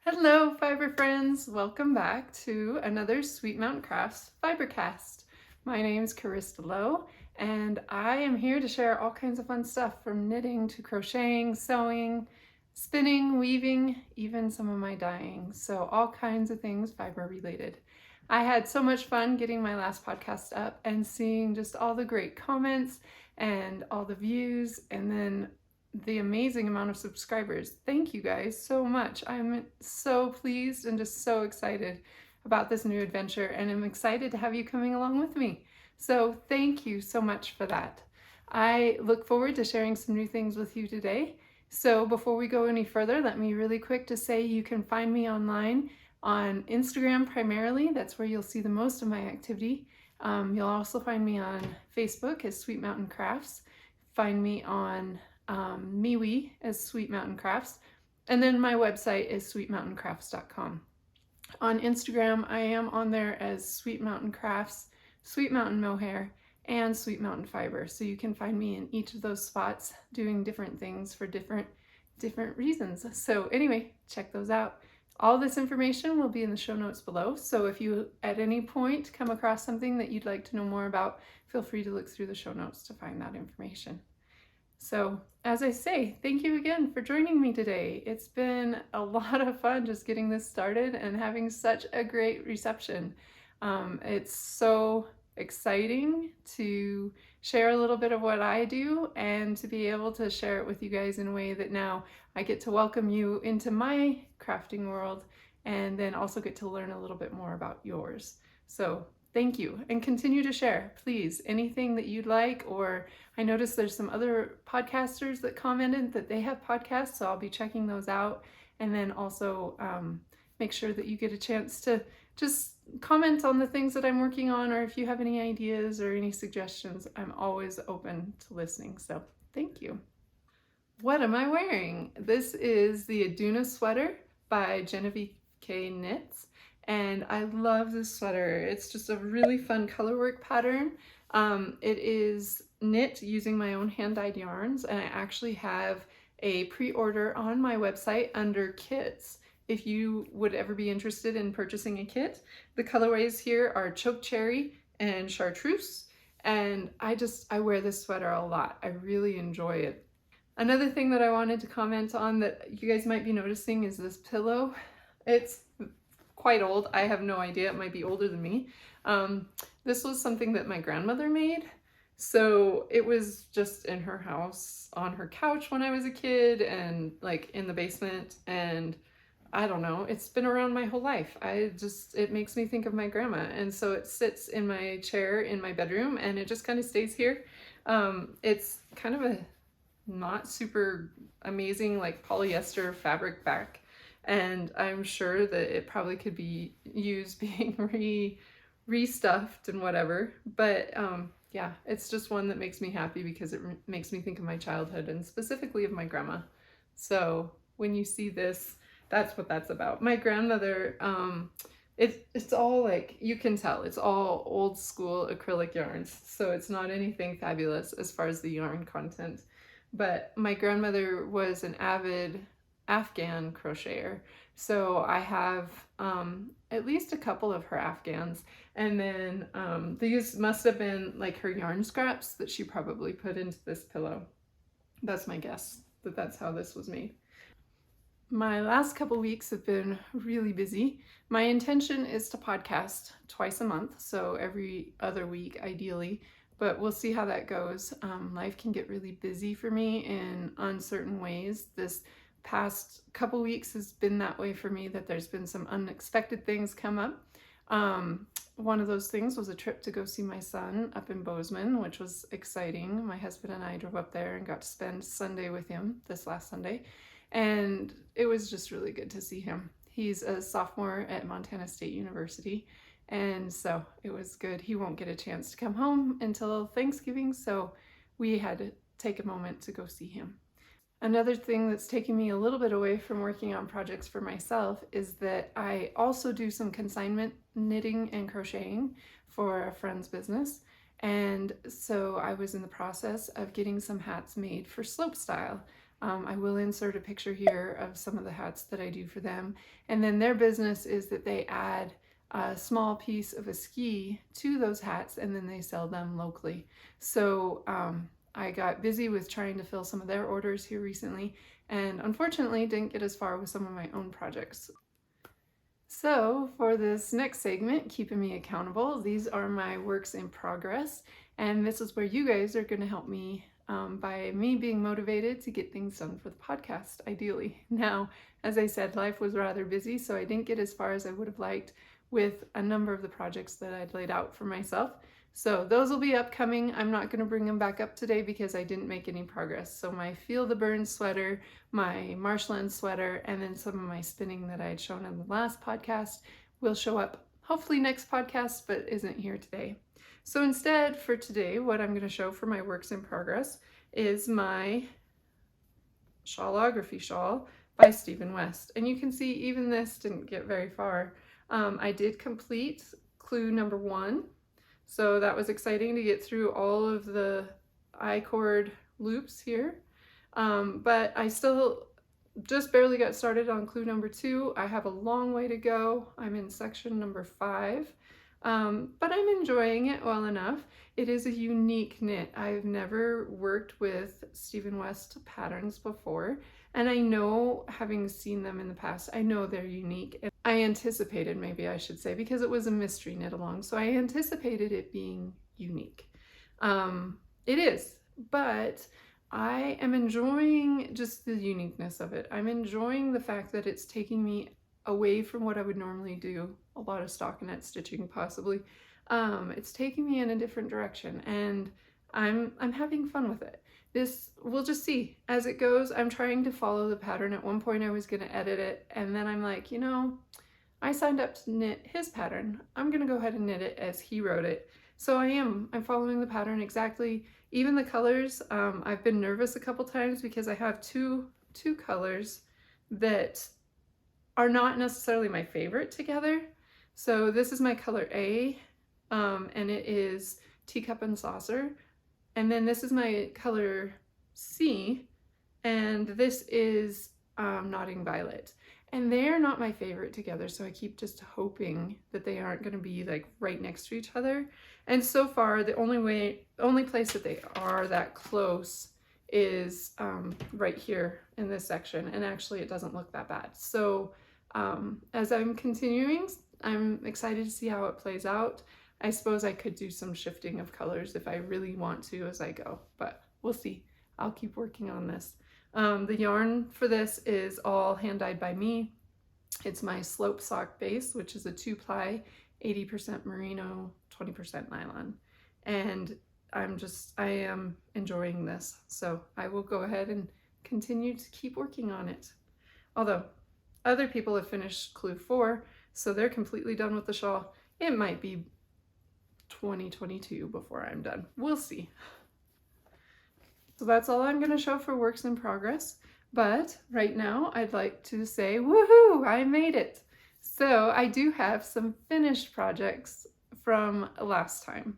Hello, fiber friends. Welcome back to another Sweet Mountain Crafts Fibercast. My name is Carissa Lowe, and I am here to share all kinds of fun stuff from knitting to crocheting, sewing, spinning, weaving, even some of my dyeing. So all kinds of things fiber related. I had so much fun getting my last podcast up and seeing just all the great comments and all the views, and then the amazing amount of subscribers. Thank you guys so much. I'm so pleased and just so excited about this new adventure, and I'm excited to have you coming along with me. So thank you so much for that. I look forward to sharing some new things with you today. So before we go any further, let me really quick to say you can find me online on Instagram primarily. That's where you'll see the most of my activity. You'll also find me on Facebook as Sweet Mountain Crafts. Find me on MeWe as Sweet Mountain Crafts, and then my website is sweetmountaincrafts.com. On Instagram, I am on there as Sweet Mountain Crafts, Sweet Mountain Mohair, and Sweet Mountain Fiber. So you can find me in each of those spots doing different things for different reasons. So anyway, check those out. All this information will be in the show notes below. So if you at any point come across something that you'd like to know more about, feel free to look through the show notes to find that information. So as I say, thank you again for joining me today. It's been a lot of fun just getting this started and having such a great reception. It's so exciting to share a little bit of what I do and to be able to share it with you guys in a way that now I get to welcome you into my crafting world and then also get to learn a little bit more about yours. So thank you, and continue to share, please, anything that you'd like. Or I noticed there's some other podcasters that commented that they have podcasts, so I'll be checking those out. And then also make sure that you get a chance to just comment on the things that I'm working on, or if you have any ideas or any suggestions, I'm always open to listening. So thank you. What am I wearing? This is the Aduna sweater by Genevieve K Knits. And I love this sweater. It's just a really fun colorwork pattern. It is knit using my own hand-dyed yarns, and I actually have a pre-order on my website under kits. If you would ever be interested in purchasing a kit, the colorways here are choke cherry and chartreuse, and I wear this sweater a lot. I really enjoy it. Another thing that I wanted to comment on that you guys might be noticing is this pillow. It's quite old. I have no idea. It might be older than me. This was something that my grandmother made. So it was just in her house on her couch when I was a kid, and like in the basement, and I don't know, it's been around my whole life. It makes me think of my grandma, and so it sits in my chair in my bedroom, and it just kind of stays here. It's kind of a not super amazing like polyester fabric back, and I'm sure that it probably could be used being restuffed and whatever, but yeah, it's just one that makes me happy because it makes me think of my childhood and specifically of my grandma. So when you see this, that's what that's about. My grandmother, it's all like, you can tell it's all old school acrylic yarns, so it's not anything fabulous as far as the yarn content. But my grandmother was an avid Afghan crocheter, so I have at least a couple of her Afghans, and then these must have been like her yarn scraps that she probably put into this pillow. That's my guess, that that's how this was made. My last couple weeks have been really busy. My intention is to podcast twice a month, so every other week ideally, but we'll see how that goes. Life can get really busy for me in uncertain ways. This past couple weeks has been that way for me, that there's been some unexpected things come up. One of those things was a trip to go see my son up in Bozeman, which was exciting. My husband and I drove up there and got to spend Sunday with him this last Sunday, and it was just really good to see him. He's a sophomore at Montana State University, and so it was good. He won't get a chance to come home until Thanksgiving, so we had to take a moment to go see him. Another thing that's taking me a little bit away from working on projects for myself is that I also do some consignment knitting and crocheting for a friend's business. And so I was in the process of getting some hats made for slopestyle. I will insert a picture here of some of the hats that I do for them. And then their business is that they add a small piece of a ski to those hats and then they sell them locally. So I got busy with trying to fill some of their orders here recently, and unfortunately didn't get as far with some of my own projects. So for this next segment, Keeping Me Accountable, these are my works in progress, and this is where you guys are going to help me by me being motivated to get things done for the podcast, ideally. Now, as I said, life was rather busy, so I didn't get as far as I would have liked with a number of the projects that I'd laid out for myself. So those will be upcoming. I'm not going to bring them back up today because I didn't make any progress. So my Feel the Burn sweater, my marshland sweater, and then some of my spinning that I had shown in the last podcast will show up hopefully next podcast, but isn't here today. So instead for today, what I'm going to show for my works in progress is my shawlography shawl by Stephen West. And you can see even this didn't get very far. I did complete clue number 1. So that was exciting to get through all of the I-cord loops here. But I still just barely got started on clue number 2. I have a long way to go. I'm in section number 5. But I'm enjoying it well enough. It is a unique knit. I've never worked with Stephen West patterns before, and I know, having seen them in the past, I know they're unique. And I anticipated, maybe I should say, because it was a mystery knit along, so I anticipated it being unique. It is, but I am enjoying just the uniqueness of it. I'm enjoying the fact that it's taking me away from what I would normally do, a lot of stockinette stitching possibly. It's taking me in a different direction, and I'm having fun with it. This, we'll just see as it goes. I'm trying to follow the pattern. At one point I was going to edit it, and then I'm like, you know, I signed up to knit his pattern. I'm going to go ahead and knit it as he wrote it. So I'm following the pattern exactly. Even the colors, I've been nervous a couple times because I have two colors that are not necessarily my favorite together. So this is my color A, and it is Teacup and Saucer. And then this is my color C, and this is Nodding Violet. And they're not my favorite together, so I keep just hoping that they aren't going to be like right next to each other. And so far, the only place that they are that close is right here in this section, and actually it doesn't look that bad. So as I'm continuing, I'm excited to see how it plays out. I suppose I could do some shifting of colors if I really want to as I go, but we'll see. I'll keep working on this. The yarn for this is all hand dyed by me. It's my slope sock base, which is a 2-ply, 80% merino, 20% nylon. And I am enjoying this. So I will go ahead and continue to keep working on it. Although other people have finished clue 4, so they're completely done with the shawl. It might be 2022 before I'm done. We'll see. So that's all I'm going to show for works in progress. But right now I'd like to say, woohoo, I made it. So I do have some finished projects from last time.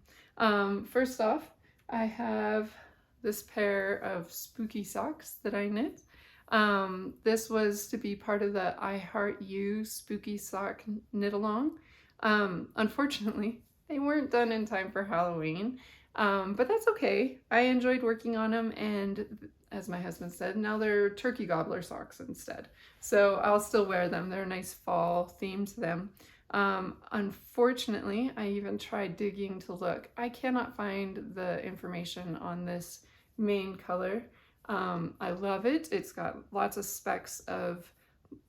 First off, I have this pair of spooky socks that I knit. This was to be part of the I Heart You spooky sock knit along. Unfortunately, they weren't done in time for Halloween, but that's okay. I enjoyed working on them, and as my husband said, now they're turkey gobbler socks instead. So I'll still wear them. They're a nice fall theme to them. Unfortunately, I even tried digging to look. I cannot find the information on this main color. I love it. It's got lots of specks of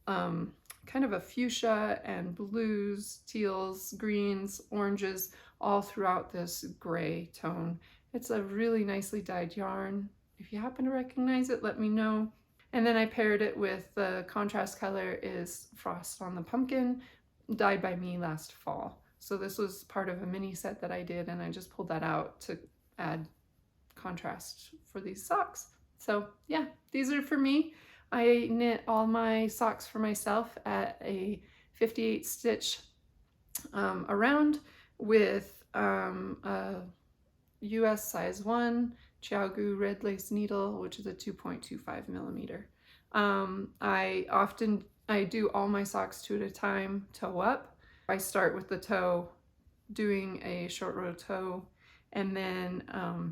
kind of a fuchsia and blues, teals, greens, oranges, all throughout this gray tone. It's a really nicely dyed yarn. If you happen to recognize it, let me know. And then I paired it with the contrast color is Frost on the Pumpkin, dyed by me last fall. So this was part of a mini set that I did, and I just pulled that out to add contrast for these socks. So yeah, these are for me. I knit all my socks for myself at a 58 stitch around with a US size 1 Chiaogu red lace needle, which is a 2.25 millimeter. I do all my socks 2 at a time, toe up. I start with the toe, doing a short row toe, and then I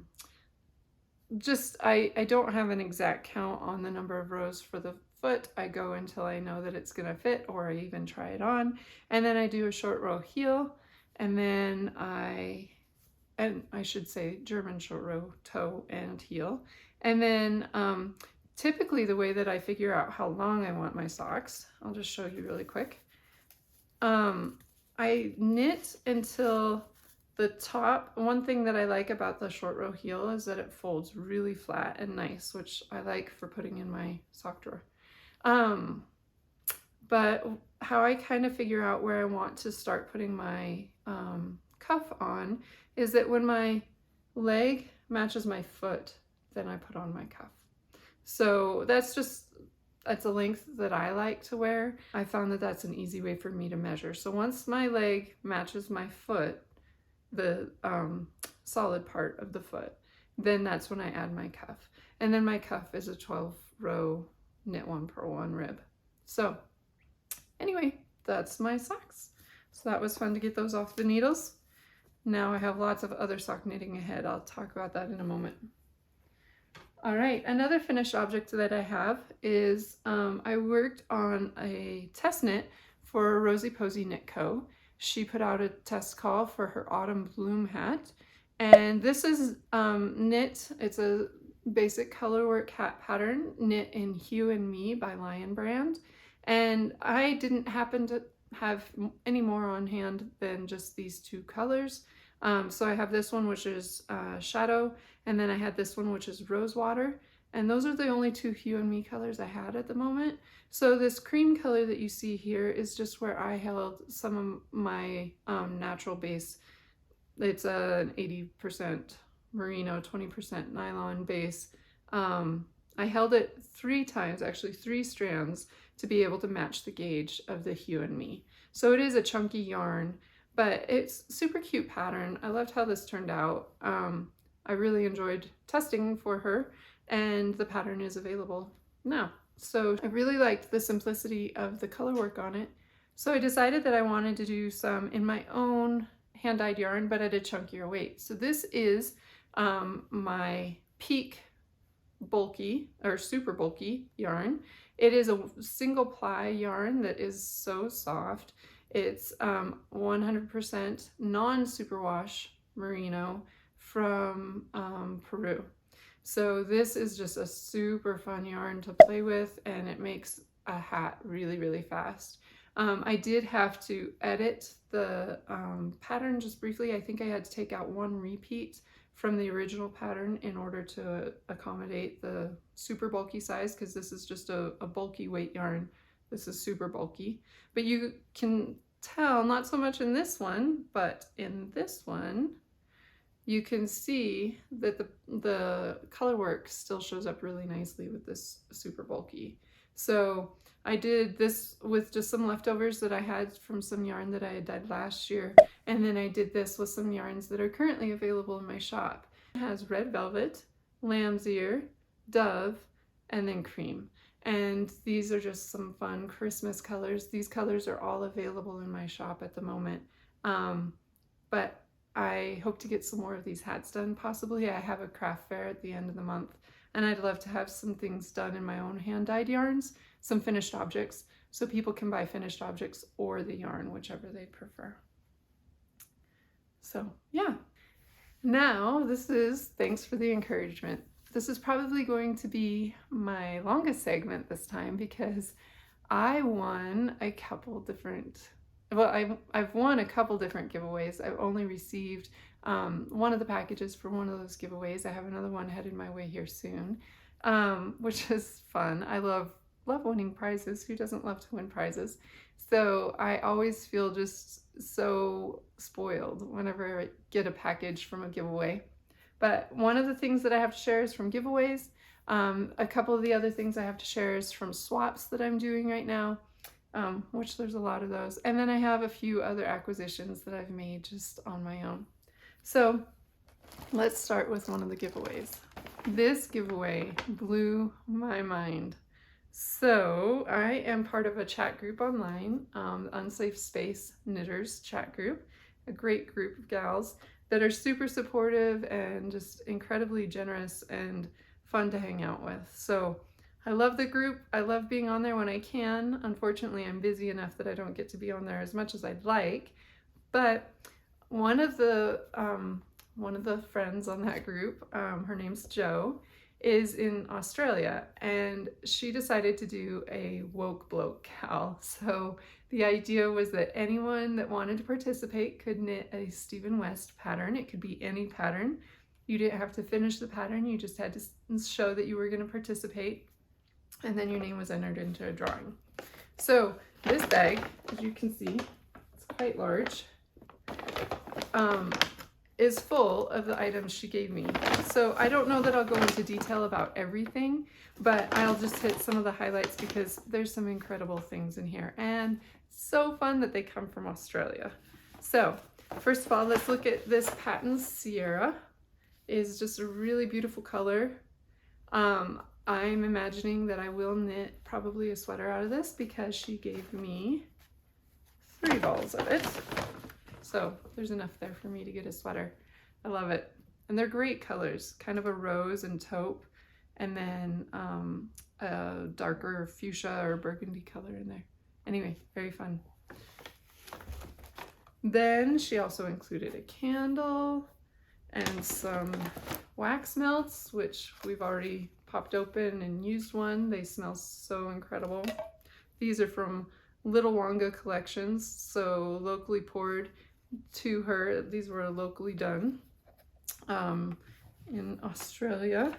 don't have an exact count on the number of rows for the foot. I go until I know that it's gonna fit, or I even try it on, and then I do a short row heel, and then I should say German short row toe and heel. And then typically the way that I figure out how long I want my socks, I'll just show you really quick. I knit until the top. One thing that I like about the short row heel is that it folds really flat and nice, which I like for putting in my sock drawer. But how I kind of figure out where I want to start putting my cuff on is that when my leg matches my foot, then I put on my cuff. So that's a length that I like to wear. I found that that's an easy way for me to measure. So once my leg matches my foot, the solid part of the foot, then that's when I add my cuff. And then my cuff is a 12 row knit 1 purl 1 rib. So anyway, that's my socks. So that was fun to get those off the needles. Now I have lots of other sock knitting ahead. I'll talk about that in a moment. All right, another finished object that I have is I worked on a test knit for Rosie Posey Knit Co. She put out a test call for her autumn bloom hat, and this is knit. It's a basic colorwork hat pattern knit in Hue and Me by Lion Brand, and I didn't happen to have any more on hand than just these 2 colors. So I have this one, which is Shadow, and then I had this one, which is Rosewater, and those are the only 2 Hue and Me colors I had at the moment. So this cream color that you see here is just where I held some of my natural base. It's an 80% merino, 20% nylon base. I held it 3 times, actually 3 strands, to be able to match the gauge of the Hue and Me. So it is a chunky yarn, but it's super cute pattern. I loved how this turned out. I really enjoyed testing for her, and the pattern is available now. So I really liked the simplicity of the color work on it. So I decided that I wanted to do some in my own hand-dyed yarn, but at a chunkier weight. So this is my Peak bulky or super bulky yarn. It is a single ply yarn that is so soft. It's 100% non-superwash merino from Peru. So this is just a super fun yarn to play with, and it makes a hat really, really fast. I did have to edit the pattern just briefly. I think I had to take out 1 repeat from the original pattern in order to accommodate the super bulky size, because this is just a bulky weight yarn. This is super bulky, but you can tell, not so much in this one, but in this one, you can see that the color work still shows up really nicely with this super bulky. So I did this with just some leftovers that I had from some yarn that I had dyed last year, and then I did this with some yarns that are currently available in my shop. It has red velvet, lamb's ear, dove, and then cream. And these are just some fun Christmas colors. These colors are all available in my shop at the moment. But I hope to get some more of these hats done. Possibly I have a craft fair at the end of the month, and I'd love to have some things done in my own hand-dyed yarns, some finished objects, so people can buy finished objects or the yarn, whichever they prefer. So yeah, now thanks for the encouragement. This is probably going to be my longest segment this time, because I won a couple different, I've won a couple different giveaways. I've only received one of the packages for one of those giveaways. I have another one headed my way here soon, which is fun. I love winning prizes. Who doesn't love to win prizes? So I always feel just so spoiled whenever I get a package from a giveaway. But one of the things that I have to share is from giveaways. A couple of the other things I have to share is from swaps that I'm doing right now, which there's a lot of those. And then I have a few other acquisitions that I've made just on my own. So let's start with one of the giveaways. This giveaway blew my mind. So I am part of a chat group online, Unsafe Space Knitters chat group, a great group of gals that are super supportive and just incredibly generous and fun to hang out with. So I love the group. I love being on there when I can. Unfortunately, I'm busy enough that I don't get to be on there as much as I'd like. But one of the friends on that group, her name's Jo, is in Australia, and she decided to do a woke bloke gal. So the idea was that anyone that wanted to participate could knit a Stephen West pattern. It could be any pattern. You didn't have to finish the pattern, you just had to show that you were going to participate, and then your name was entered into a drawing. So this bag, as you can see, it's quite large, is full of the items she gave me. So I don't know that I'll go into detail about everything, but I'll just hit some of the highlights because there's some incredible things in here, and so fun that they come from Australia. So first of all, let's look at this pattern. Sierra is just a really beautiful color. I'm imagining that I will knit probably a sweater out of this because she gave me 3 balls of it. So there's enough there for me to get a sweater. I love it. And they're great colors, kind of a rose and taupe, and then a darker fuchsia or burgundy color in there. Anyway, very fun. Then she also included a candle and some wax melts, which we've already popped open and used one. They smell so incredible. These are from Little Wonga collections, so locally poured to her. These were locally done in Australia.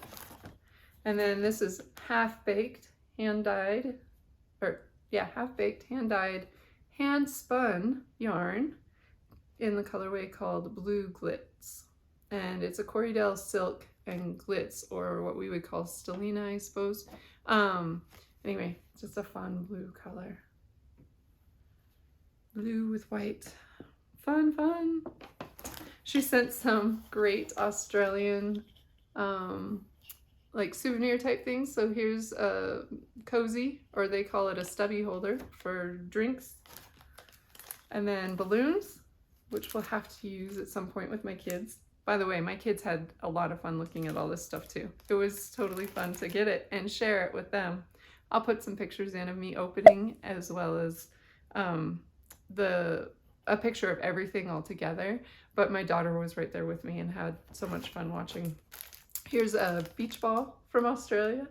And then this is half-baked, hand-dyed, half-baked, hand-dyed, hand-spun yarn in the colorway called Blue Glitz. And it's a Corriedale silk and glitz, or what we would call stellina, I suppose. Anyway, just a fun blue color. Blue with white. Fun, fun. She sent some great Australian like souvenir type things. So here's a cozy, or they call it a stubby holder for drinks. And then balloons, which we'll have to use at some point with my kids. By the way, my kids had a lot of fun looking at all this stuff too. It was totally fun to get it and share it with them. I'll put some pictures in of me opening, as well as a picture of everything all together, but my daughter was right there with me and had so much fun watching. Here's a beach ball from Australia,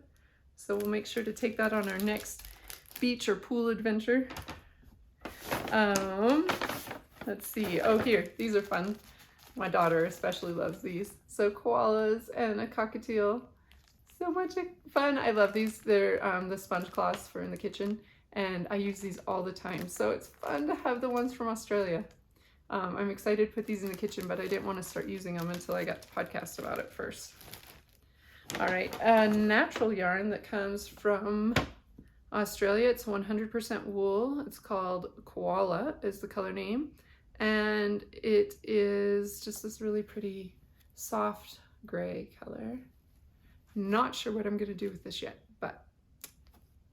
so we'll make sure to take that on our next beach or pool adventure. Let's see. Oh, here, these are fun. My daughter especially loves these. So koalas and a cockatiel. So much fun. I love these. They're the sponge cloths for in the kitchen, and I use these all the time. So it's fun to have the ones from Australia. I'm excited to put these in the kitchen, but I didn't want to start using them until I got to podcast about it first. All right, a natural yarn that comes from Australia. It's 100% wool. It's called Koala is the color name. And it is just this really pretty soft gray color. Not sure what I'm going to do with this yet, but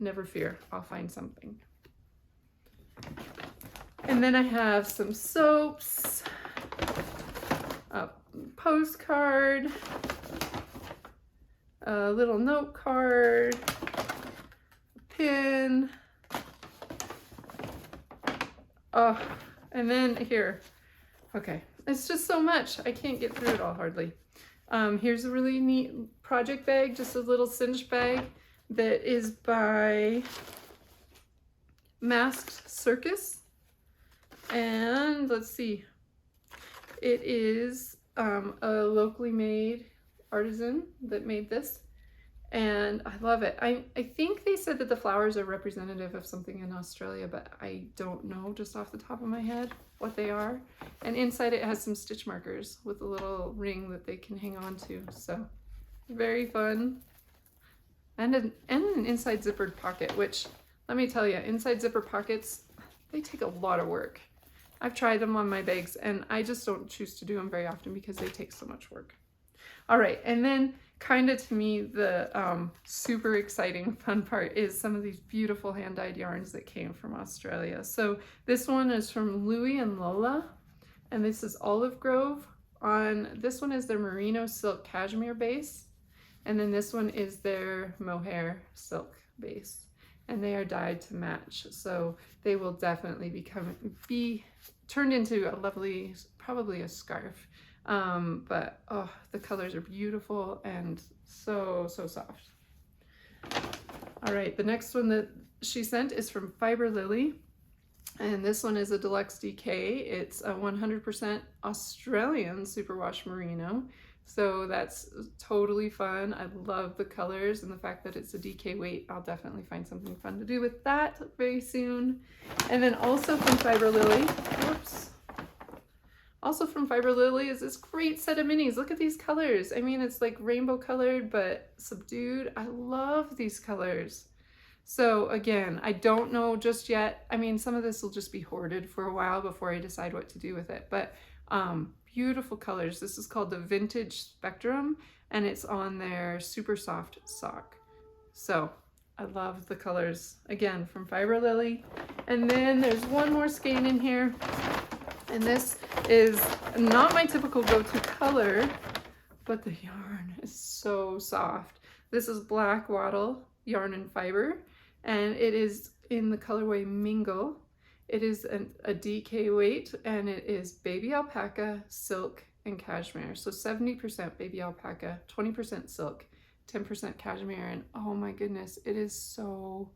never fear, I'll find something. And then I have some soaps, a postcard, a little note card, a pin. Oh, and then here, okay, it's just so much. I can't get through it all hardly. Here's a really neat project bag, just a little cinch bag that is by Masked Circus. And let's see, it is a locally made artisan that made this, and I love it. I think they said that the flowers are representative of something in Australia, but I don't know just off the top of my head what they are. And inside it has some stitch markers with a little ring that they can hang on to, so very fun. And an inside zippered pocket, which, let me tell you, inside zipper pockets, they take a lot of work. I've tried them on my bags, and I just don't choose to do them very often because they take so much work. All right, and then kind of to me the super exciting fun part is some of these beautiful hand-dyed yarns that came from Australia. So this one is from Louie and Lola, and this is Olive Grove. On this one is their merino silk cashmere base, and then this one is their mohair silk base, and they are dyed to match, so they will definitely be turned into a lovely, probably a scarf. But oh, the colors are beautiful and so soft. All right, the next one that she sent is from Fiber Lily, and this one is a deluxe DK. It's a 100% Australian superwash merino, so that's totally fun. I love the colors and the fact that it's a DK weight. I'll definitely find something fun to do with that very soon. And then also from Fiber Lily, whoops. Also from Fiber Lily is this great set of minis. Look at these colors. I mean, it's like rainbow colored, but subdued. I love these colors. So again, I don't know just yet. I mean, some of this will just be hoarded for a while before I decide what to do with it, but beautiful colors. This is called the Vintage Spectrum, and it's on their super soft sock. So I love the colors, again, from Fiber Lily. And then there's one more skein in here, and this is not my typical go-to color, but the yarn is so soft. This is Black Wattle Yarn and Fiber, and it is in the colorway Mingle. It is a DK weight, and it is baby alpaca, silk, and cashmere. So 70% baby alpaca, 20% silk, 10% cashmere, and oh my goodness, it is so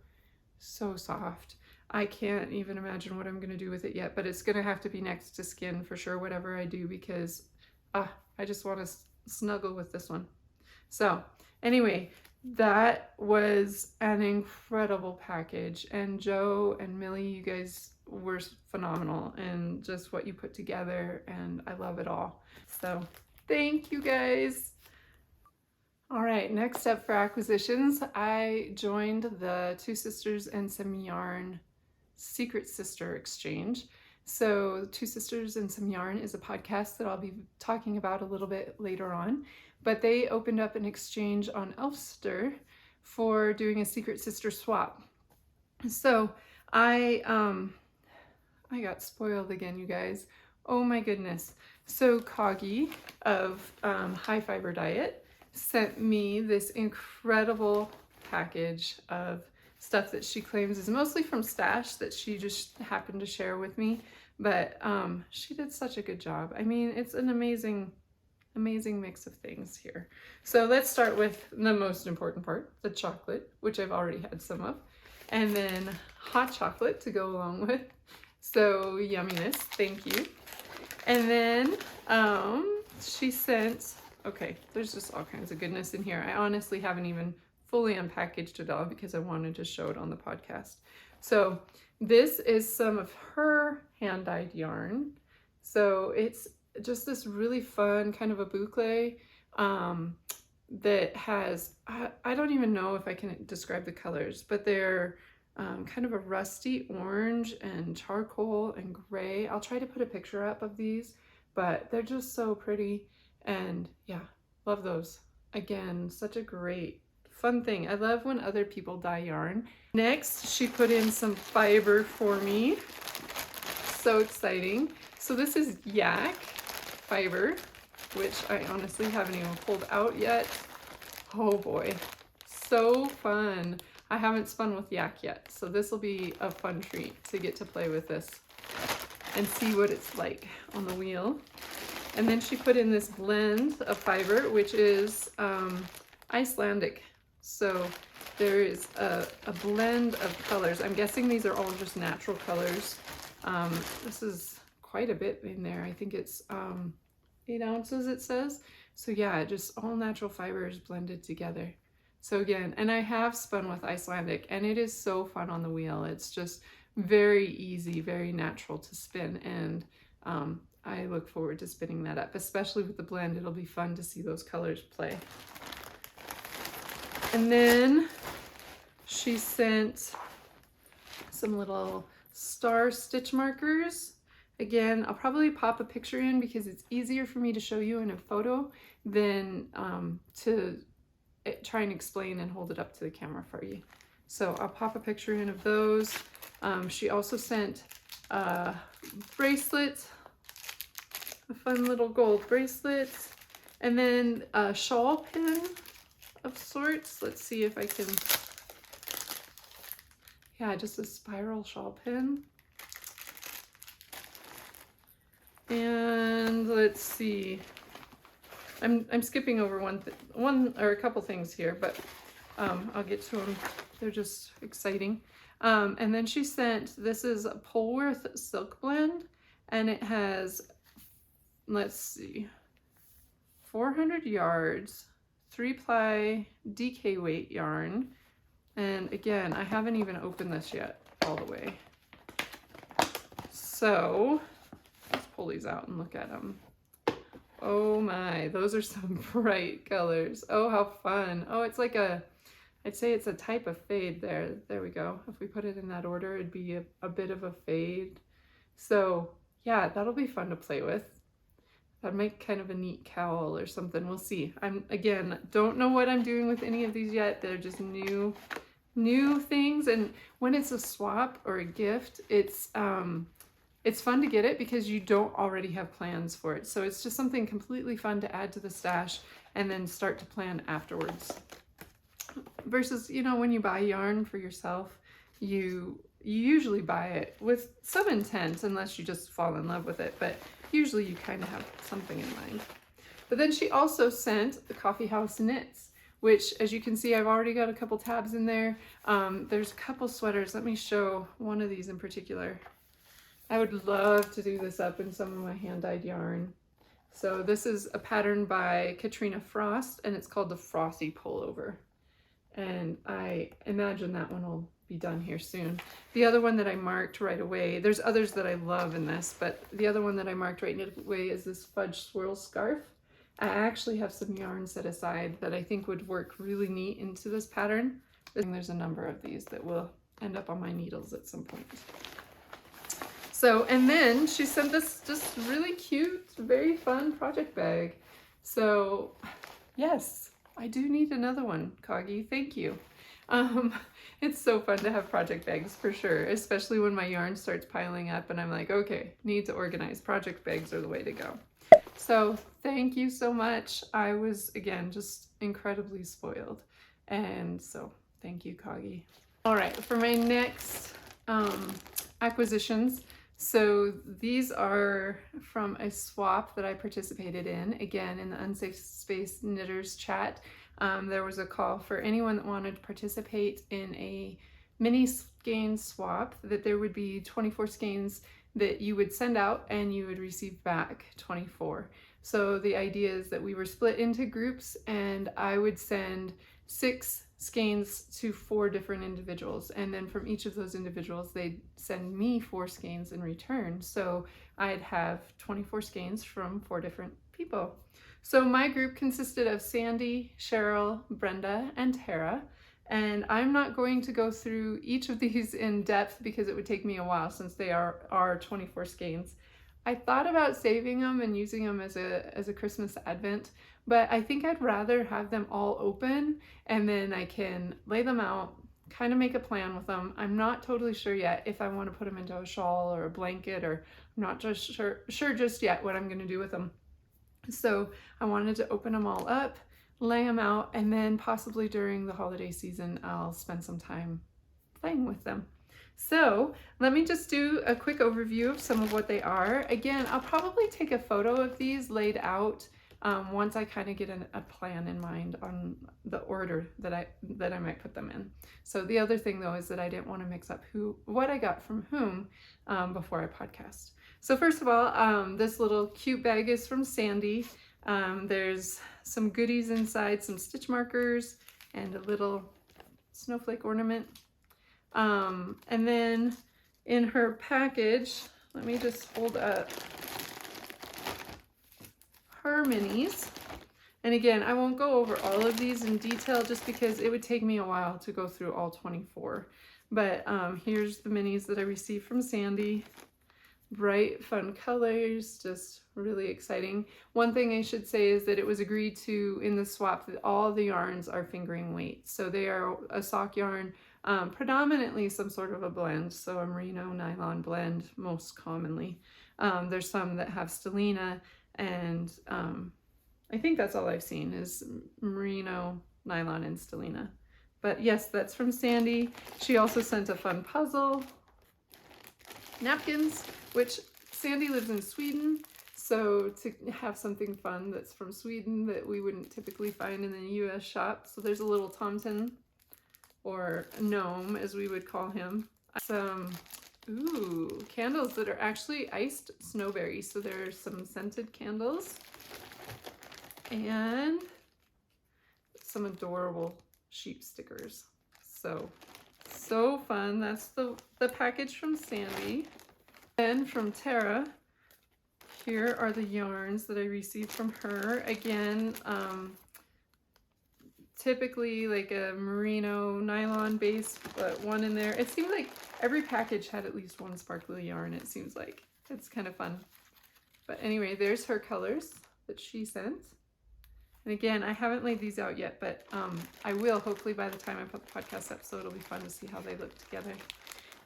soft. I can't even imagine what I'm gonna do with it yet, but it's gonna have to be next to skin for sure, whatever I do, because I just wanna snuggle with this one. So anyway, that was an incredible package, and Joe and Millie, you guys were phenomenal and just what you put together, and I love it all. So thank you guys. All right, next up for acquisitions, I joined the Two Sisters and Some Yarn Secret Sister Exchange. So Two Sisters and Some Yarn is a podcast that I'll be talking about a little bit later on, but they opened up an exchange on Elfster for doing a Secret Sister swap. So I got spoiled again, you guys. Oh my goodness. So Coggy of High Fiber Diet sent me this incredible package of stuff that she claims is mostly from Stash that she just happened to share with me, but she did such a good job. I mean, it's an amazing mix of things here. So let's start with the most important part, the chocolate, which I've already had some of, and then hot chocolate to go along with. So yumminess, thank you. And then she sent, okay, there's just all kinds of goodness in here. I honestly haven't even fully unpackaged it all because I wanted to show it on the podcast. So this is some of her hand-dyed yarn. So it's just this really fun kind of a boucle that has, I don't even know if I can describe the colors, but they're kind of a rusty orange and charcoal and gray. I'll try to put a picture up of these, but they're just so pretty, and yeah, love those. Again, such a great fun thing. I love when other people dye yarn. Next, she put in some fiber for me. So exciting. So this is yak fiber, which I honestly haven't even pulled out yet. Oh boy, so fun. I haven't spun with yak yet, so this will be a fun treat to get to play with this and see what it's like on the wheel. And then she put in this blend of fiber, which is Icelandic. So there is a blend of colors. I'm guessing these are all just natural colors. This is quite a bit in there. I think it's 8 ounces, it says. So yeah, just all natural fibers blended together. So again, and I have spun with Icelandic, and it is so fun on the wheel. It's just very easy, very natural to spin, and I look forward to spinning that up, especially with the blend. It'll be fun to see those colors play. And then she sent some little star stitch markers. Again, I'll probably pop a picture in because it's easier for me to show you in a photo then to try and explain and hold it up to the camera for you. So I'll pop a picture in of those. She also sent a bracelet, a fun little gold bracelet, and then a shawl pin of sorts. Let's see if I can, yeah, just a spiral shawl pin. And let's see, I'm skipping over one or a couple things here, but I'll get to them. They're just exciting. And then she sent, this is a Polworth silk blend, and it has, let's see, 400 yards, 3-ply DK weight yarn. And again, I haven't even opened this yet all the way. So let's pull these out and look at them. Oh my, those are some bright colors. Oh, how fun. Oh, it's like I'd say it's a type of fade there. There we go. If we put it in that order, it'd be a bit of a fade. So yeah, that'll be fun to play with. That'd make kind of a neat cowl or something. We'll see. Again, don't know what I'm doing with any of these yet. They're just new things. And when it's a swap or a gift, it's fun to get it because you don't already have plans for it. So it's just something completely fun to add to the stash and then start to plan afterwards. Versus, you know, when you buy yarn for yourself, you usually buy it with some intent, unless you just fall in love with it. But usually you kind of have something in mind. But then she also sent the Coffee House knits, which, as you can see, I've already got a couple tabs in there. There's a couple sweaters. Let me show one of these in particular. I would love to do this up in some of my hand-dyed yarn. So this is a pattern by Katrina Frost, and it's called the Frosty Pullover. And I imagine that one will be done here soon. The other one that I marked right away, there's others that I love in this, but the other one that I marked right away is this Fudge Swirl Scarf. I actually have some yarn set aside that I think would work really neat into this pattern. And there's a number of these that will end up on my needles at some point. So, and then she sent this just really cute, very fun project bag. So yes, I do need another one, Coggy, thank you. It's so fun to have project bags for sure, especially when my yarn starts piling up and I'm like, okay, need to organize. Project bags are the way to go. So thank you so much. I was, again, just incredibly spoiled. And so thank you, Coggy. All right, for my next acquisitions. So these are from a swap that I participated in, again, in the Unsafe Space Knitters chat. There was a call for anyone that wanted to participate in a mini skein swap, that there would be 24 skeins that you would send out and you would receive back 24. So the idea is that we were split into groups and I would send 6 skeins to 4 different individuals, and then from each of those individuals they'd send me 4 skeins in return. So I'd have 24 skeins from 4 different people. So my group consisted of Sandy, Cheryl, Brenda, and Tara, and I'm not going to go through each of these in depth because it would take me a while since they are 24 skeins. I thought about saving them and using them as a Christmas advent, but I think I'd rather have them all open and then I can lay them out, kind of make a plan with them. I'm not totally sure yet if I want to put them into a shawl or a blanket, or I'm not just sure just yet what I'm going to do with them. So I wanted to open them all up, lay them out, and then possibly during the holiday season I'll spend some time playing with them. So let me just do a quick overview of some of what they are. Again, I'll probably take a photo of these laid out once I kind of get a plan in mind on the order that I might put them in. So the other thing though is that I didn't want to mix up what I got from whom before I podcast. So first of all, this little cute bag is from Sandy. There's some goodies inside, some stitch markers and a little snowflake ornament. And then in her package, let me just hold up her minis. And again, I won't go over all of these in detail just because it would take me a while to go through all 24. But here's the minis that I received from Sandy. bright, fun colors, just really exciting. One thing I should say is that it was agreed to in the swap that all the yarns are fingering weight. So they are a sock yarn, predominantly some sort of a blend, so a merino nylon blend most commonly. There's some that have stellina, and I think that's all I've seen is merino, nylon, and stellina. But yes, that's from Sandy. She also sent a fun puzzle, napkins, which Sandy lives in Sweden, so to have something fun that's from Sweden that we wouldn't typically find in the US shop. So there's a little tomten, or gnome as we would call him. Some candles that are actually iced snowberries. So there's some scented candles and some adorable sheep stickers. So fun. That's the package from Sandy. Then from Tara, here are the yarns that I received from her. Again, typically like a merino nylon base, but one in there. It seemed like every package had at least one sparkly yarn, it seems like. It's kind of fun. But anyway, there's her colors that she sent. And again, I haven't laid these out yet, but I will hopefully by the time I put the podcast up, so it'll be fun to see how they look together.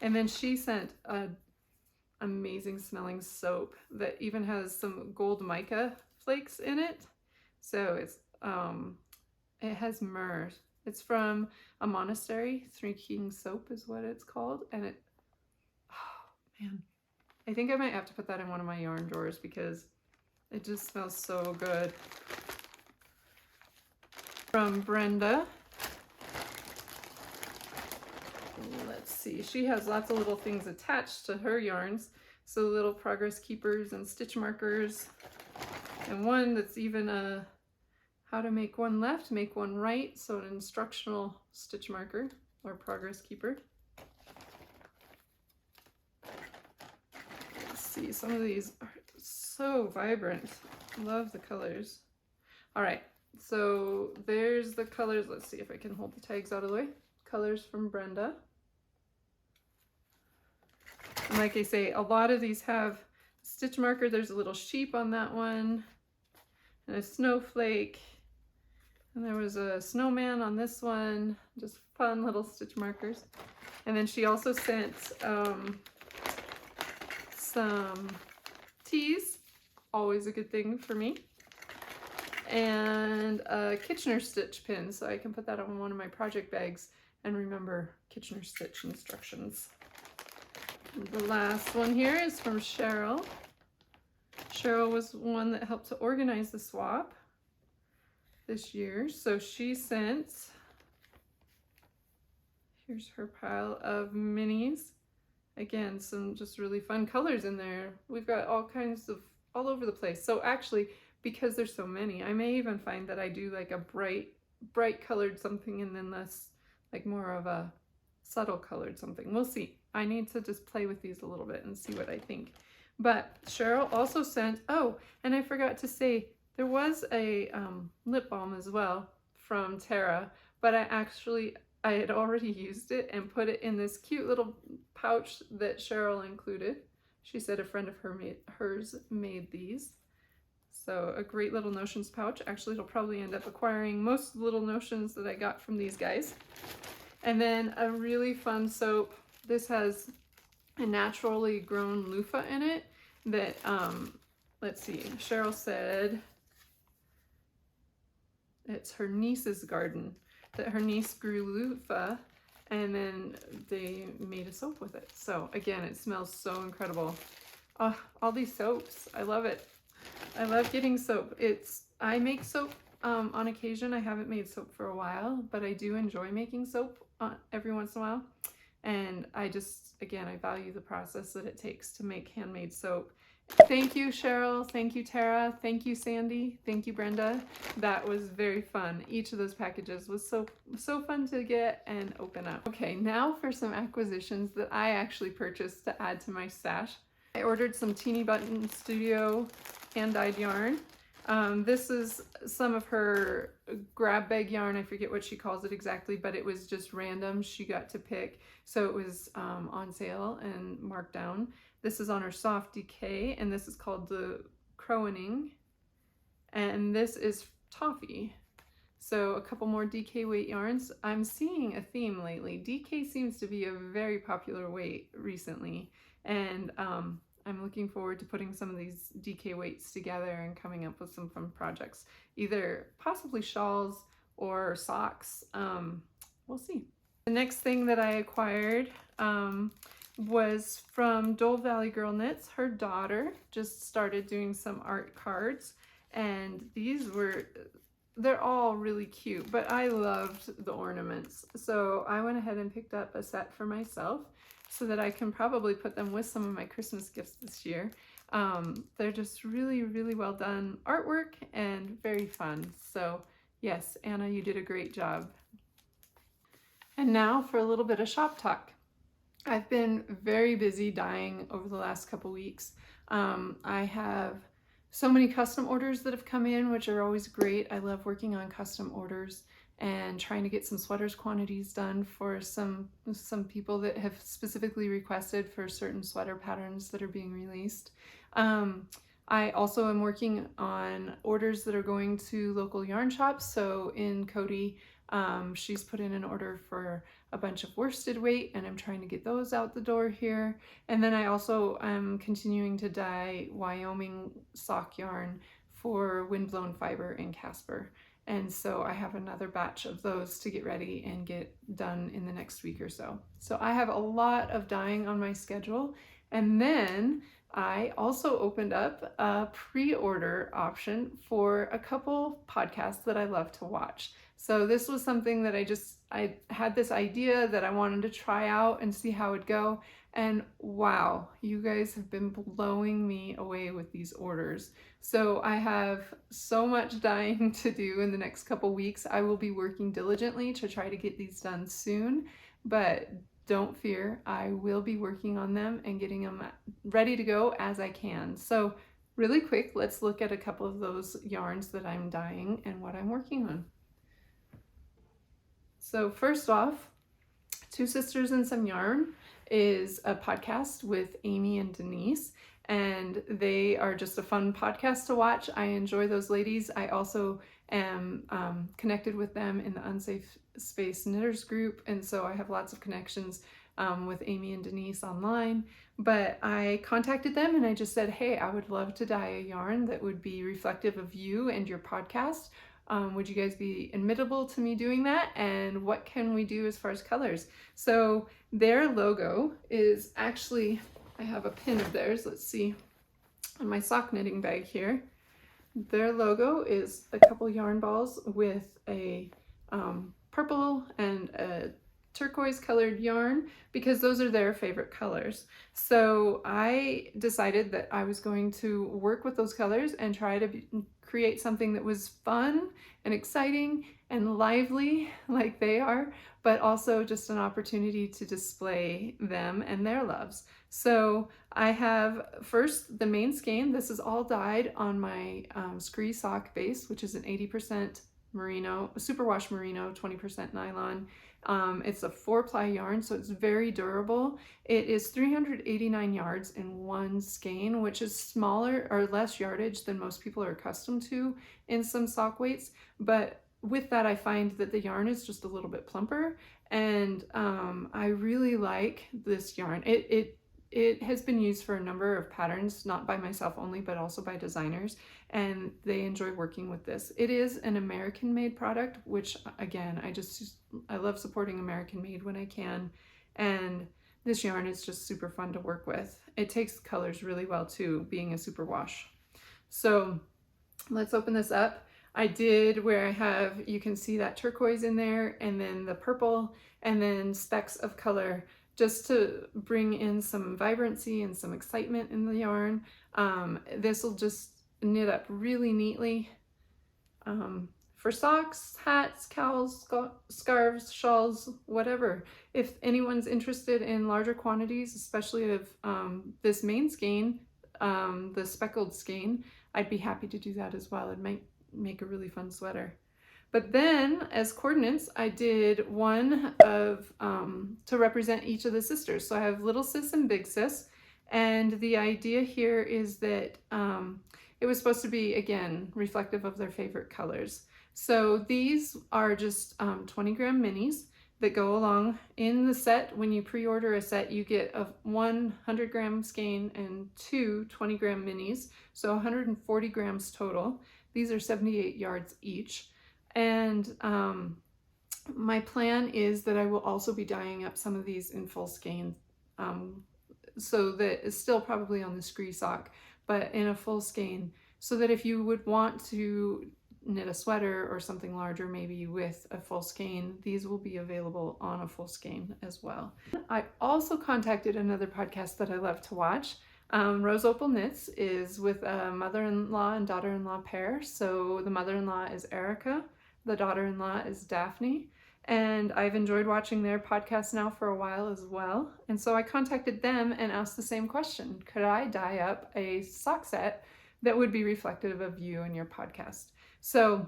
And then she sent an amazing smelling soap that even has some gold mica flakes in it. So it's it has myrrh. It's from a monastery. Three Kings soap is what it's called. And it, oh man, I think I might have to put that in one of my yarn drawers because it just smells so good. From Brenda, let's see, she has lots of little things attached to her yarns. So little progress keepers and stitch markers. And one that's even a how to make one left, make one right. So an instructional stitch marker or progress keeper. Let's see, some of these are so vibrant. Love the colors. All right. So there's the colors. Let's see if I can hold the tags out of the way. Colors from Brenda. And like I say, a lot of these have stitch marker. There's a little sheep on that one and a snowflake. And there was a snowman on this one. Just fun little stitch markers. And then she also sent some teas. Always a good thing for me. And a Kitchener stitch pin, so I can put that on one of my project bags and remember Kitchener stitch instructions. The last one here is from Cheryl. Cheryl was one that helped to organize the swap this year, so she sent, here's her pile of minis. Again, some just really fun colors in there. We've got all kinds of, all over the place. So actually, because there's so many, I may even find that I do like a bright colored something and then this like more of a subtle colored something. We'll see. I need to just play with these a little bit and see what I think. But Cheryl also sent, oh, and I forgot to say, there was a lip balm as well from Tara, but I had already used it and put it in this cute little pouch that Cheryl included. She said a friend of hers made these. So a great little notions pouch. Actually, it'll probably end up acquiring most of the little notions that I got from these guys. And then a really fun soap. This has a naturally grown loofah in it that, let's see, Cheryl said it's her niece's garden, that her niece grew loofah and then they made a soap with it. So again, it smells so incredible. Oh, all these soaps, I love it. I love getting soap. I make soap on occasion. I haven't made soap for a while, but I do enjoy making soap every once in a while. And I value the process that it takes to make handmade soap. Thank you, Cheryl. Thank you, Tara. Thank you, Sandy. Thank you, Brenda. That was very fun. Each of those packages was so fun to get and open up. Okay, now for some acquisitions that I actually purchased to add to my stash. I ordered some Teeny Button Studio hand-dyed yarn. This is some of her grab bag yarn. I forget what she calls it exactly, but it was just random. She got to pick. So it was on sale and marked down. This is on her soft decay, and this is called the Crowaning, and this is Toffee. So a couple more DK weight yarns. I'm seeing a theme lately. DK seems to be a very popular weight recently, and I'm looking forward to putting some of these DK weights together and coming up with some fun projects, either possibly shawls or socks. We'll see. The next thing that I acquired was from Dole Valley Girl Knits. Her daughter just started doing some art cards, and they're all really cute, but I loved the ornaments. So I went ahead and picked up a set for myself so that I can probably put them with some of my Christmas gifts this year. They're just really, really well done artwork and very fun. So yes, Anna, you did a great job. And now for a little bit of shop talk. I've been very busy dyeing over the last couple weeks. I have so many custom orders that have come in, which are always great. I love working on custom orders and trying to get some sweaters quantities done for some people that have specifically requested for certain sweater patterns that are being released. I also am working on orders that are going to local yarn shops. So in Cody, she's put in an order for a bunch of worsted weight, and I'm trying to get those out the door here. And then I also am continuing to dye Wyoming sock yarn for Windblown Fiber in Casper. And so I have another batch of those to get ready and get done in the next week or so. So I have a lot of dyeing on my schedule. And then I also opened up a pre-order option for a couple podcasts that I love to watch. So this was something that I had this idea that I wanted to try out and see how it'd go. And wow, you guys have been blowing me away with these orders. So I have so much dyeing to do in the next couple weeks. I will be working diligently to try to get these done soon, but don't fear, I will be working on them and getting them ready to go as I can. So really quick, let's look at a couple of those yarns that I'm dyeing and what I'm working on. So first off, Two Sisters and Some Yarn is a podcast with Amy and Denise, and they are just a fun podcast to watch. I enjoy those ladies. I also am connected with them in the Unsafe Space Knitters group, and so I have lots of connections with Amy and Denise online. But I contacted them and I just said, hey, I would love to dye a yarn that would be reflective of you and your podcast. Would you guys be admittable to me doing that? And what can we do as far as colors? So their logo is actually, I have a pin of theirs, let's see, on my sock knitting bag here. Their logo is a couple yarn balls with a purple and a turquoise colored yarn, because those are their favorite colors. So I decided that I was going to work with those colors and try to create something that was fun and exciting and lively like they are, but also just an opportunity to display them and their loves. So I have first the main skein. This is all dyed on my Scree sock base, which is an 80% merino, superwash merino, 20% nylon. It's a 4-ply yarn, so it's very durable. It is 389 yards in one skein, which is smaller or less yardage than most people are accustomed to in some sock weights. But with that, I find that the yarn is just a little bit plumper, and I really like this yarn. It has been used for a number of patterns, not by myself only, but also by designers, and they enjoy working with this. It is an American-made product, which again, I love supporting American-made when I can, and this yarn is just super fun to work with. It takes colors really well too, being a superwash. So let's open this up. I did where I have, you can see that turquoise in there, and then the purple, and then specks of color, just to bring in some vibrancy and some excitement in the yarn. This will just knit up really neatly for socks, hats, cowls, scarves, shawls, whatever. If anyone's interested in larger quantities, especially of this main skein, the speckled skein, I'd be happy to do that as well. It might make a really fun sweater. But then as coordinates, I did one of to represent each of the sisters. So I have little sis and big sis, And the idea here is that it was supposed to be, again, reflective of their favorite colors. So these are just 20 gram minis that go along in the set. When you pre-order a set, you get a 100 gram skein and two 20 gram minis, so 140 grams total. These are 78 yards each. And my plan is that I will also be dyeing up some of these in full skein, so that it's still probably on the scree sock, but in a full skein, so that if you would want to knit a sweater or something larger, maybe with a full skein, these will be available on a full skein as well. I also contacted another podcast that I love to watch. Rose Opal Knits is with a mother-in-law and daughter-in-law pair. So the mother-in-law is Erica, the daughter-in-law is Daphne. And I've enjoyed watching their podcast now for a while as well. And so I contacted them and asked the same question. Could I dye up a sock set that would be reflective of you and your podcast? So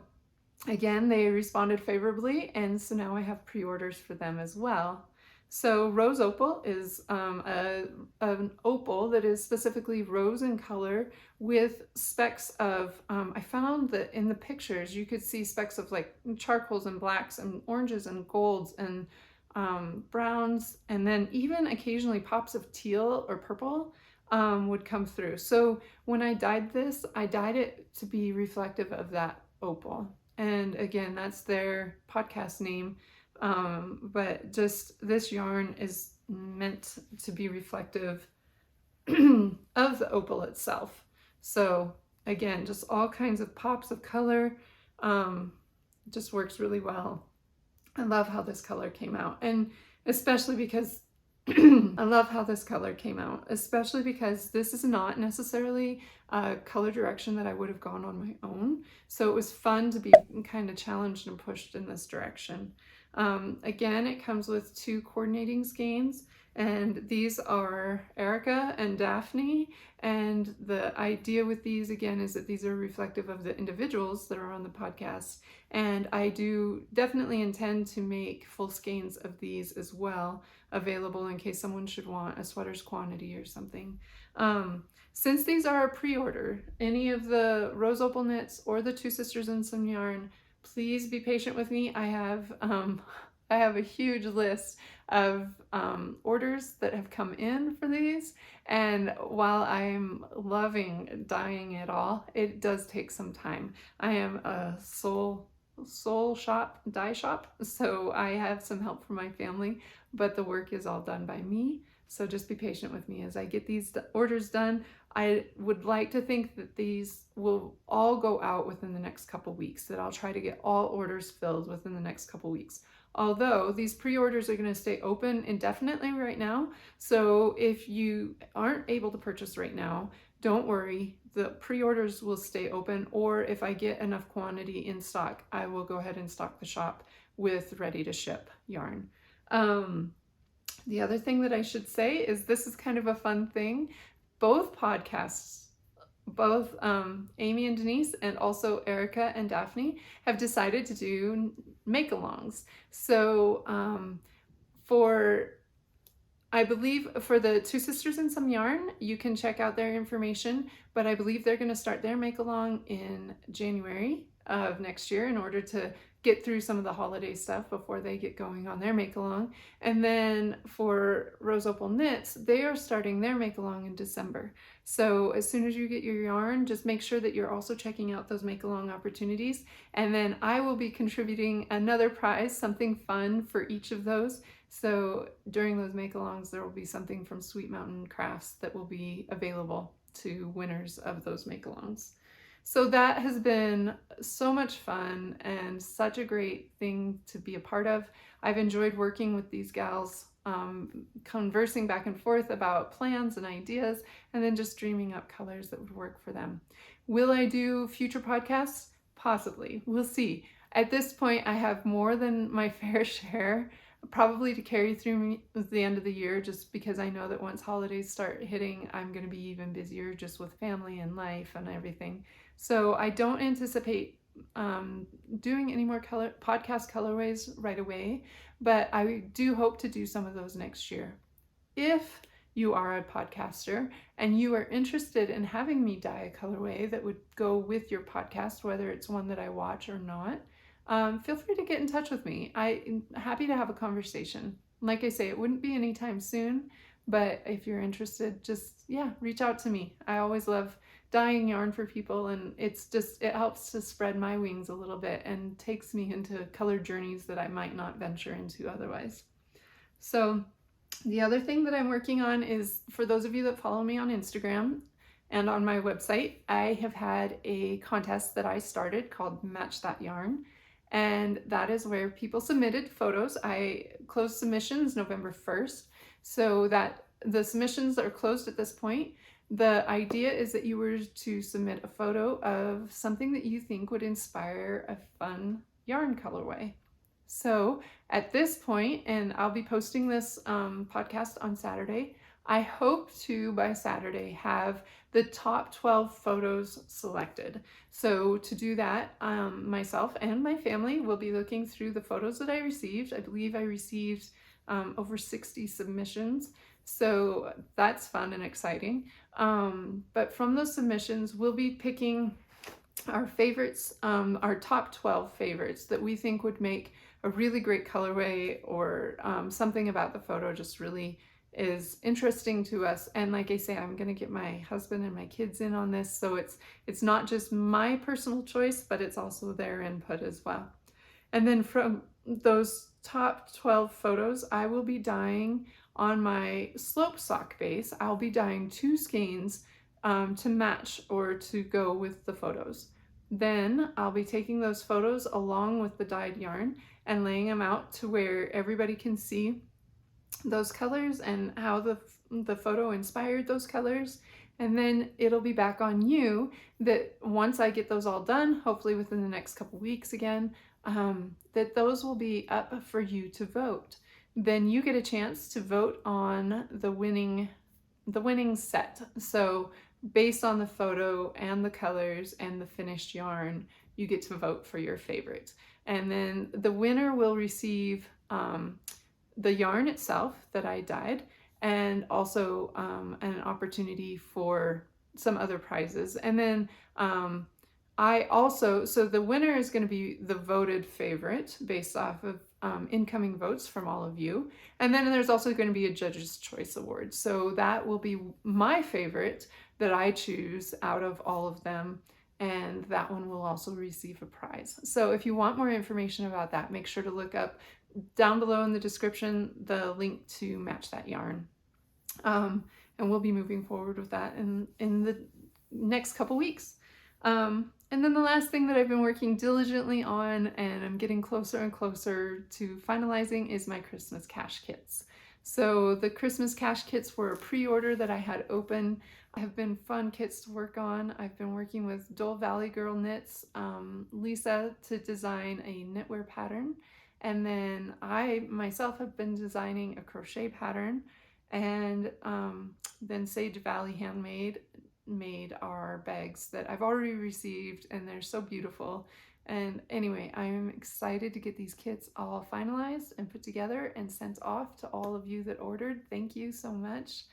again, they responded favorably, and so now I have pre-orders for them as well. So Rose Opal is an opal that is specifically rose in color with specks of, I found that in the pictures you could see specks of like charcoals and blacks and oranges and golds and browns, and then even occasionally pops of teal or purple would come through. So when I dyed this, I dyed it to be reflective of that opal. And again, that's their podcast name. But just this yarn is meant to be reflective of the opal itself. So again, just all kinds of pops of color, just works really well. I love how this color came out, and especially because I love how this color came out, especially because this is not necessarily a color direction that I would have gone on my own. So it was fun to be kind of challenged and pushed in this direction. Again, it comes with two coordinating skeins, and these are Erica and Daphne. And the idea with these, again, is that these are reflective of the individuals that are on the podcast. And I do definitely intend to make full skeins of these as well, available in case someone should want a sweater's quantity or something. Since these are a pre-order, any of the Rose Opal knits or the Two Sisters and Some Yarn, please be patient with me. I have a huge list of orders that have come in for these, and while I'm loving dyeing it all, it does take some time. I am a soul shop, dye shop, so I have some help from my family, but the work is all done by me. So just be patient with me as I get these orders done. I would like to think that these will all go out within the next couple weeks, that I'll try to get all orders filled within the next couple weeks. Although these pre-orders are going to stay open indefinitely right now. So if you aren't able to purchase right now, don't worry, the pre-orders will stay open, or if I get enough quantity in stock, I will go ahead and stock the shop with ready to ship yarn. The other thing that I should say is this is kind of a fun thing. Both podcasts, both Amy and Denise and also Erica and Daphne have decided to do make-alongs. So I believe for the Two Sisters and Some Yarn, you can check out their information, but I believe they're going to start their make-along in January of next year in order to get through some of the holiday stuff before they get going on their make-along. And then for Rose Opal Knits, they are starting their make-along in December. So as soon as you get your yarn, just make sure that you're also checking out those make-along opportunities. And then I will be contributing another prize, something fun for each of those. So during those make-alongs, there will be something from Sweet Mountain Crafts that will be available to winners of those make-alongs. So that has been so much fun and such a great thing to be a part of. I've enjoyed working with these gals, conversing back and forth about plans and ideas, and then just dreaming up colors that would work for them. Will I do future podcasts? Possibly. We'll see. At this point, I have more than my fair share, probably to carry through the end of the year, just because I know that once holidays start hitting, I'm going to be even busier just with family and life and everything. So I don't anticipate doing any more podcast colorways right away, but I do hope to do some of those next year. If you are a podcaster and you are interested in having me dye a colorway that would go with your podcast, whether it's one that I watch or not, feel free to get in touch with me. I'm happy to have a conversation. Like I say, it wouldn't be anytime soon, but if you're interested, just, yeah, reach out to me. I always love dyeing yarn for people, and it helps to spread my wings a little bit and takes me into color journeys that I might not venture into otherwise. So the other thing that I'm working on is, for those of you that follow me on Instagram and on my website, I have had a contest that I started called Match That Yarn. And that is where people submitted photos. I closed submissions November 1st, so that the submissions are closed at this point. The idea is that you were to submit a photo of something that you think would inspire a fun yarn colorway. So at this point, and I'll be posting this podcast on Saturday, I hope to, by Saturday, have the top 12 photos selected. So to do that, myself and my family will be looking through the photos that I received. I believe I received over 60 submissions. So that's fun and exciting. But from those submissions, we'll be picking our favorites, our top 12 favorites that we think would make a really great colorway, or something about the photo just really is interesting to us. And like I say, I'm going to get my husband and my kids in on this, so it's not just my personal choice, but it's also their input as well. And then from those top 12 photos, I will be dyeing on my slope sock base. I'll be dyeing 2 skeins to match or to go with the photos. Then I'll be taking those photos along with the dyed yarn and laying them out to where everybody can see those colors and how the photo inspired those colors. And then it'll be back on you that once I get those all done, hopefully within the next couple weeks again, that those will be up for you to vote. Then you get a chance to vote on the winning set. So based on the photo and the colors and the finished yarn, you get to vote for your favorite. And then the winner will receive the yarn itself that I dyed, and also an opportunity for some other prizes. And then so the winner is going to be the voted favorite based off of incoming votes from all of you. And then there's also going to be a Judge's Choice Award. So that will be my favorite that I choose out of all of them. And that one will also receive a prize. So if you want more information about that, make sure to look up down below in the description the link to Match That Yarn. And we'll be moving forward with that in the next couple weeks. And then the last thing that I've been working diligently on, and I'm getting closer and closer to finalizing, is my Christmas cash kits. So the Christmas cash kits were a pre-order that I had open. Have been fun kits to work on. I've been working with Dole Valley Girl Knits, Lisa, to design a knitwear pattern. And then I myself have been designing a crochet pattern. And then Sage Valley Handmade made our bags that I've already received, and they're so beautiful. And anyway, I'm excited to get these kits all finalized and put together and sent off to all of you that ordered. Thank you so much.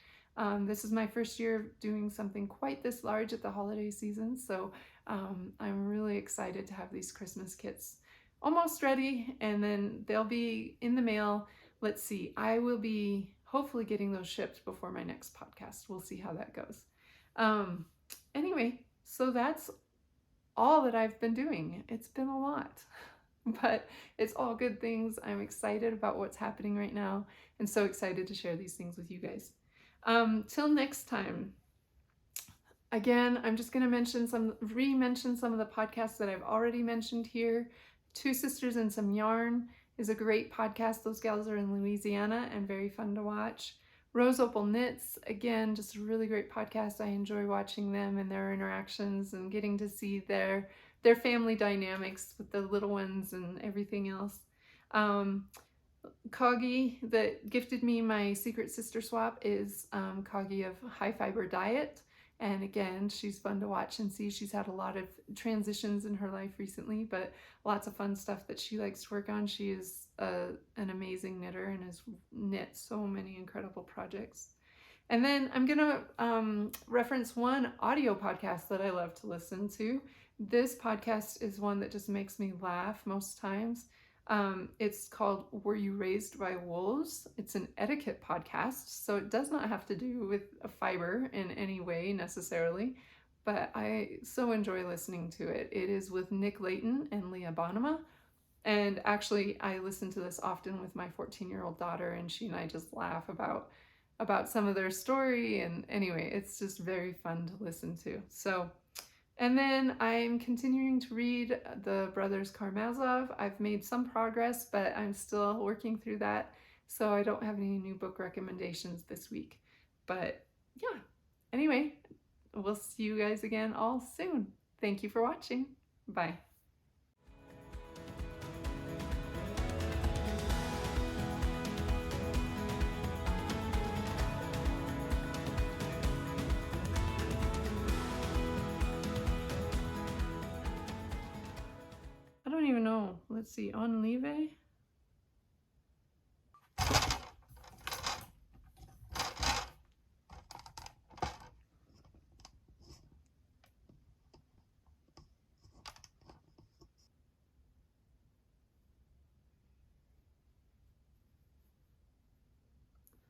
This is my first year of doing something quite this large at the holiday season, so I'm really excited to have these Christmas kits almost ready, and then they'll be in the mail. Let's see, I will be hopefully getting those shipped before my next podcast. We'll see how that goes. Anyway, so that's all that I've been doing. It's been a lot, but it's all good things. I'm excited about what's happening right now, and so excited to share these things with you guys. Till next time. Again, I'm just going to re-mention some of the podcasts that I've already mentioned here. Two Sisters and Some Yarn is a great podcast. Those gals are in Louisiana and very fun to watch. Rose Opal Knits, again, just a really great podcast. I enjoy watching them and their interactions and getting to see their family dynamics with the little ones and everything else. Coggy, that gifted me my secret sister swap, is Coggy of High Fiber Diet. And again, she's fun to watch and see. She's had a lot of transitions in her life recently, but lots of fun stuff that she likes to work on. She is an amazing knitter and has knit so many incredible projects. And then I'm going to reference one audio podcast that I love to listen to. This podcast is one that just makes me laugh most times. It's called Were You Raised by Wolves? It's an etiquette podcast, so it does not have to do with a fiber in any way necessarily, but I so enjoy listening to it. It is with Nick Layton and Leah Bonema. And actually, I listen to this often with my 14-year-old daughter, and she and I just laugh about some of their story. And anyway, it's just very fun to listen to. So, and then I'm continuing to read the Brothers Karamazov. I've made some progress, but I'm still working through that. So I don't have any new book recommendations this week. But yeah, anyway, we'll see you guys again all soon. Thank you for watching. Bye. I don't even know. Let's see. Enleave.